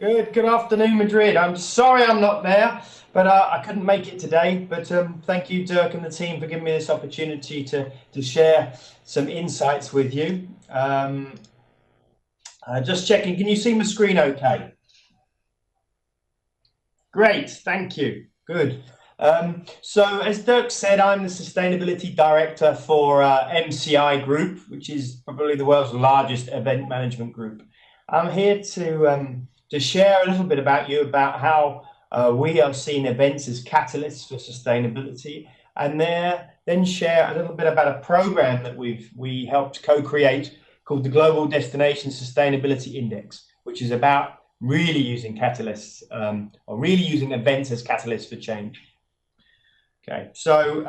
Good afternoon, Madrid. I'm sorry I'm not there, but I couldn't make it today. But thank you, Dirk and the team, for giving me this opportunity to share some insights with you. Just checking, can you see my screen okay? Great, thank you. Good. So as Dirk said, I'm the Sustainability Director for MCI Group, which is probably the world's largest event management group. I'm here to share a little bit about how we are seeing events as catalysts for sustainability, and then share a little bit about a program that we helped co-create called the Global Destination Sustainability Index, which is about really using catalysts or really using events as catalysts for change. Okay, so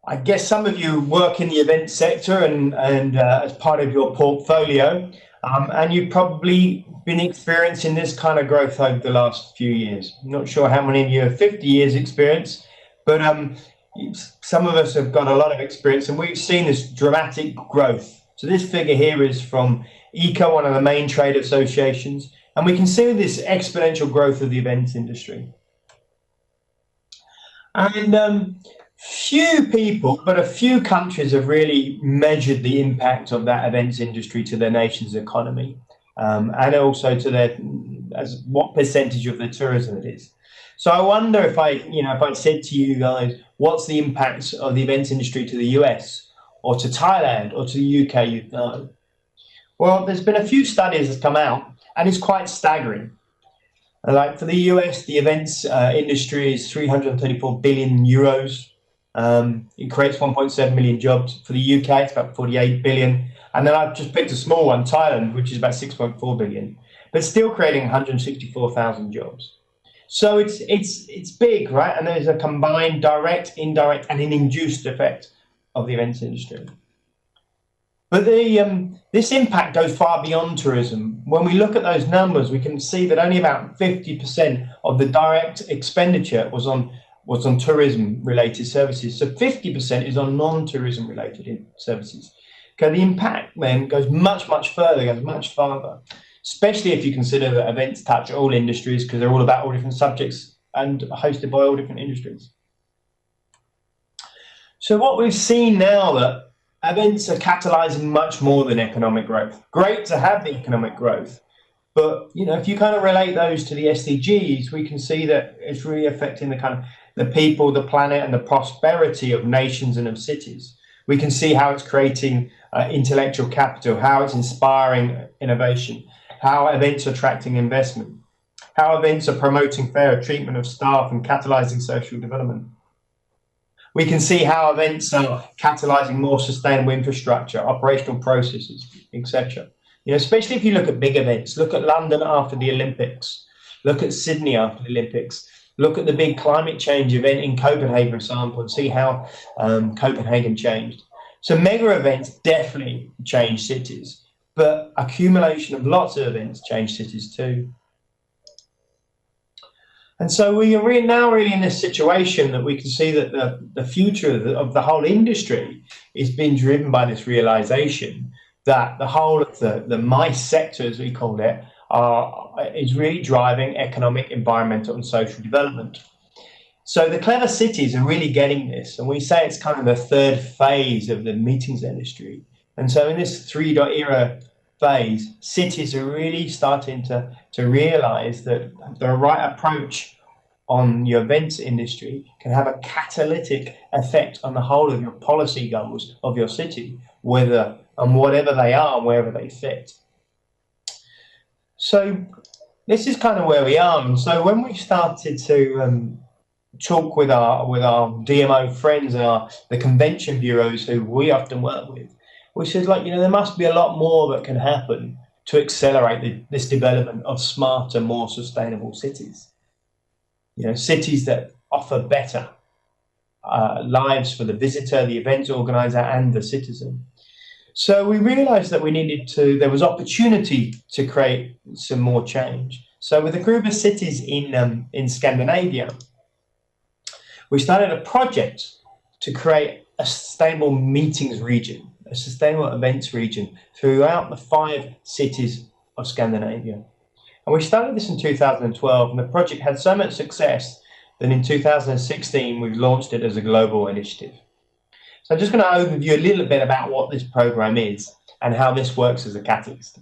I guess some of you work in the event sector and as part of your portfolio, and you've probably been experiencing this kind of growth over the last few years. I'm not sure how many of you have 50 years experience, but some of us have got a lot of experience, and we've seen this dramatic growth. So this figure here is from ECO, one of the main trade associations, and we can see this exponential growth of the events industry. And few people, but a few countries have really measured the impact of that events industry to their nation's economy, and also to as what percentage of the tourism it is. So I wonder if I said to you guys, what's the impact of the events industry to the US or to Thailand or to the UK, you'd know. Well, there's been a few studies that come out, and it's quite staggering. Like for the US, the events industry is 334 billion euros. It creates 1.7 million jobs. For the UK, it's about 48 billion. And then I've just picked a small one, Thailand, which is about 6.4 billion, but still creating 164,000 jobs. So it's big, right? And there's a combined direct, indirect, and an induced effect of the events industry. But this impact goes far beyond tourism. When we look at those numbers, we can see that only about 50% of the direct expenditure was on tourism-related services. So 50% is on non-tourism related services. Okay, the impact then goes much further, goes much farther, especially if you consider that events touch all industries, because they're all about all different subjects and hosted by all different industries. So what we've seen now that events are catalyzing much more than economic growth. Great to have the economic growth, but if you kind of relate those to the SDGs, we can see that it's really affecting the people, the planet, and the prosperity of nations and of cities. We can see how it's creating intellectual capital, how it's inspiring innovation, how events are attracting investment, how events are promoting fairer treatment of staff and catalyzing social development. We can see how events are catalyzing more sustainable infrastructure, operational processes, etc. Especially if you look at big events, look at London after the Olympics, look at Sydney after the Olympics, look at the big climate change event in Copenhagen, for example, and see how Copenhagen changed. So mega events definitely change cities, but accumulation of lots of events change cities too. And so we are now really in this situation that we can see that the future of the whole industry is being driven by this realization that the whole of the MICE sector, as we call it, is really driving economic, environmental, and social development. So the clever cities are really getting this, and we say it's kind of the third phase of the meetings industry. And so in this 3.0 phase, cities are really starting to realize that the right approach on your events industry can have a catalytic effect on the whole of your policy goals of your city, whatever they are and wherever they fit. So this is kind of where we are. And so when we started to talk with our DMO friends and the convention bureaus who we often work with, we said, there must be a lot more that can happen to accelerate this development of smarter, more sustainable cities. Cities that offer better lives for the visitor, the event organizer, and the citizen. So we realized that there was opportunity to create some more change. So with a group of cities in Scandinavia, we started a project to create a sustainable meetings region, a sustainable events region throughout the 5 cities of Scandinavia. And we started this in 2012, and the project had so much success that in 2016 we launched it as a global initiative. So I'm just going to overview a little bit about what this program is and how this works as a catalyst.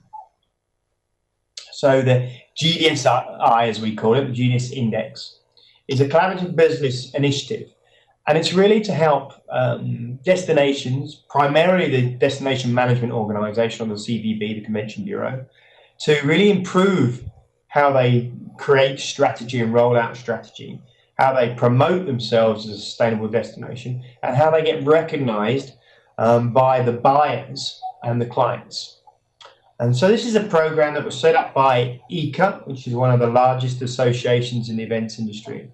So the GDSI, as we call it, the GDS Index, is a collaborative business initiative, and it's really to help destinations, primarily the Destination Management Organization, or the CVB, the Convention Bureau, to really improve how they create strategy and roll out strategy, how they promote themselves as a sustainable destination, and how they get recognized by the buyers and the clients. And so this is a program that was set up by ICA, which is one of the largest associations in the events industry,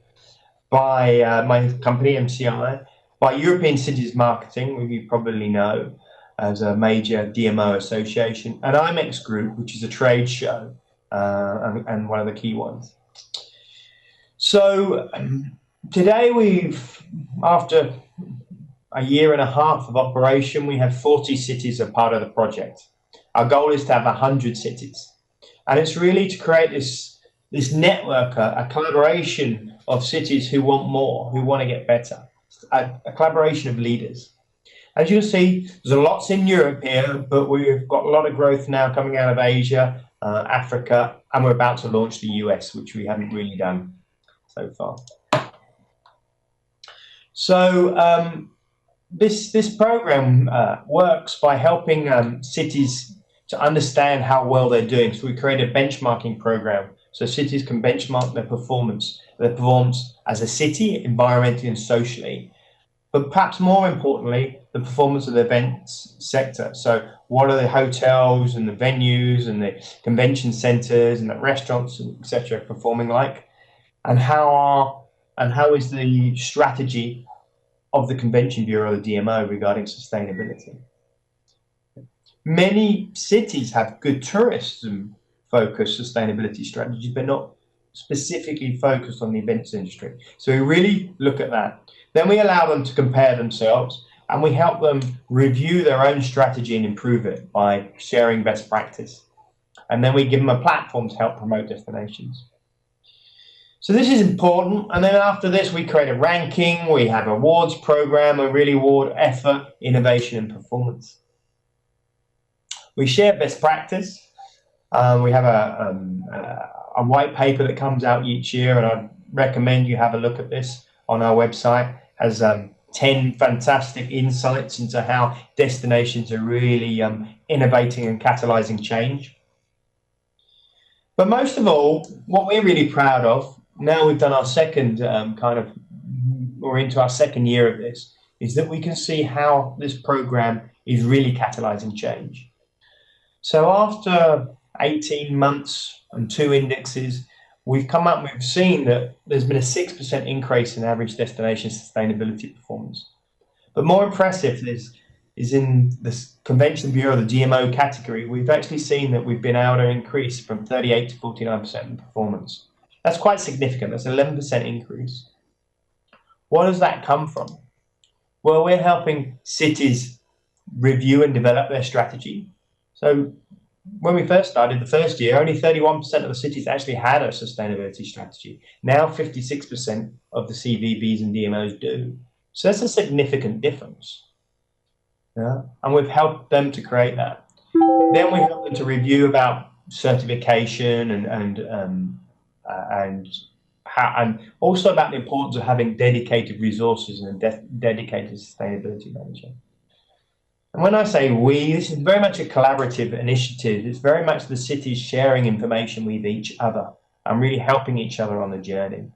by my company, MCI, by European Cities Marketing, who you probably know as a major DMO association, and IMEX Group, which is a trade show, and one of the key ones. So today after a year and a half of operation, we have 40 cities a part of the project. Our goal is to have 100 cities. And it's really to create this network, a collaboration of cities who want more, who want to get better, a collaboration of leaders. As you'll see, there's lots in Europe here, but we've got a lot of growth now coming out of Asia, Africa, and we're about to launch the US, which we haven't really done so far. So this program works by helping cities to understand how well they're doing. So we create a benchmarking program so cities can benchmark their performance as a city, environmentally and socially, but perhaps more importantly, the performance of the events sector. So what are the hotels and the venues and the convention centers and the restaurants, etc., performing like, and how is the strategy of the Convention Bureau, the DMO, regarding sustainability. Many cities have good tourism-focused sustainability strategies, but not specifically focused on the events industry. So we really look at that. Then we allow them to compare themselves, and we help them review their own strategy and improve it by sharing best practice. And then we give them a platform to help promote destinations. So this is important. And then after this, we create a ranking, we have an awards program, we really award effort, innovation, and performance. We share best practice. We have a white paper that comes out each year, and I recommend you have a look at this on our website. It has 10 fantastic insights into how destinations are really innovating and catalyzing change. But most of all, what we're really proud of, now we've done our second we're into our second year of this, is that we can see how this program is really catalyzing change. So after 18 months and 2 indexes, we've seen that there's been a 6% increase in average destination sustainability performance. But more impressive is in the Convention Bureau, the DMO category, we've actually seen that we've been able to increase from 38 to 49% in performance. That's quite significant. That's an 11% increase. What does that come from? Well, we're helping cities review and develop their strategy. So when we first started, the first year, only 31% of the cities actually had a sustainability strategy. Now 56% of the CVBs and DMOs do. So that's a significant difference. Yeah? And we've helped them to create that. Then we help them to review about certification and also about the importance of having dedicated resources and a dedicated sustainability manager. And when I say we, this is very much a collaborative initiative. It's very much the cities sharing information with each other and really helping each other on the journey.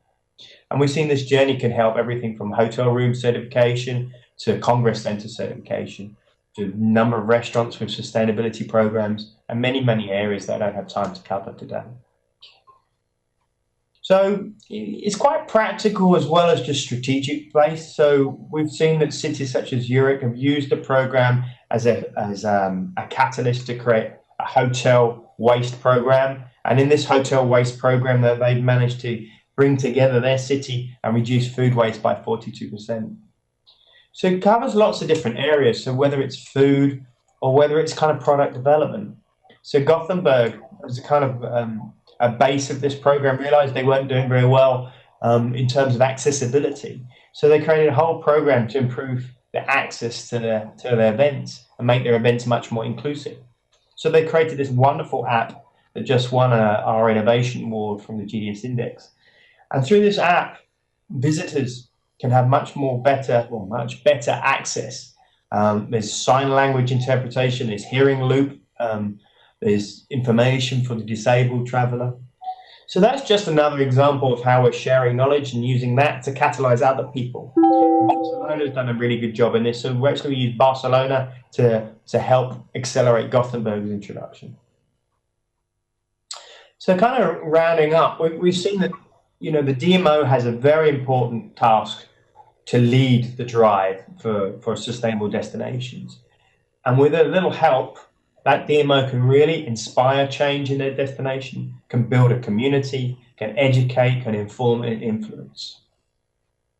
And we've seen this journey can help everything from hotel room certification to Congress Center certification, to a number of restaurants with sustainability programs, and many, many areas that I don't have time to cover today. So it's quite practical as well as just strategic based. So we've seen that cities such as Zurich have used the program as a catalyst to create a hotel waste program. And in this hotel waste program, they've managed to bring together their city and reduce food waste by 42%. So it covers lots of different areas. So whether it's food or whether it's kind of product development. So Gothenburg as a kind of a base of this program, realized they weren't doing very well in terms of accessibility. So they created a whole program to improve the access to their events and make their events much more inclusive. So they created this wonderful app that just won our innovation award from the GDS Index. And through this app, visitors can have much better access. There's sign language interpretation, there's hearing loop, there's information for the disabled traveler. So that's just another example of how we're sharing knowledge and using that to catalyze other people. Barcelona's done a really good job in this, so we're actually use Barcelona to help accelerate Gothenburg's introduction. So kind of rounding up, we've seen that the DMO has a very important task to lead the drive for sustainable destinations. And with a little help, that DMO can really inspire change in their destination, can build a community, can educate, can inform and influence.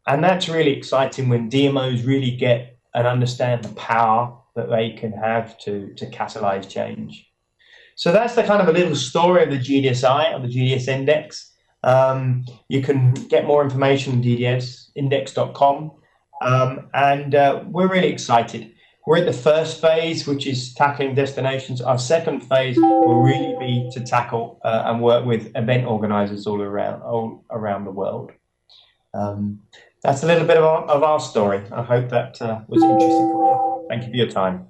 And that's really exciting when DMOs really get and understand the power that they can have to catalyze change. So that's the kind of a little story of the GDSI, of the GDS Index. You can get more information on ddsindex.com. And we're really excited. We're at the first phase, which is tackling destinations. Our second phase will really be to tackle and work with event organizers all around the world. That's a little bit of our story. I hope that was interesting for you. Thank you for your time.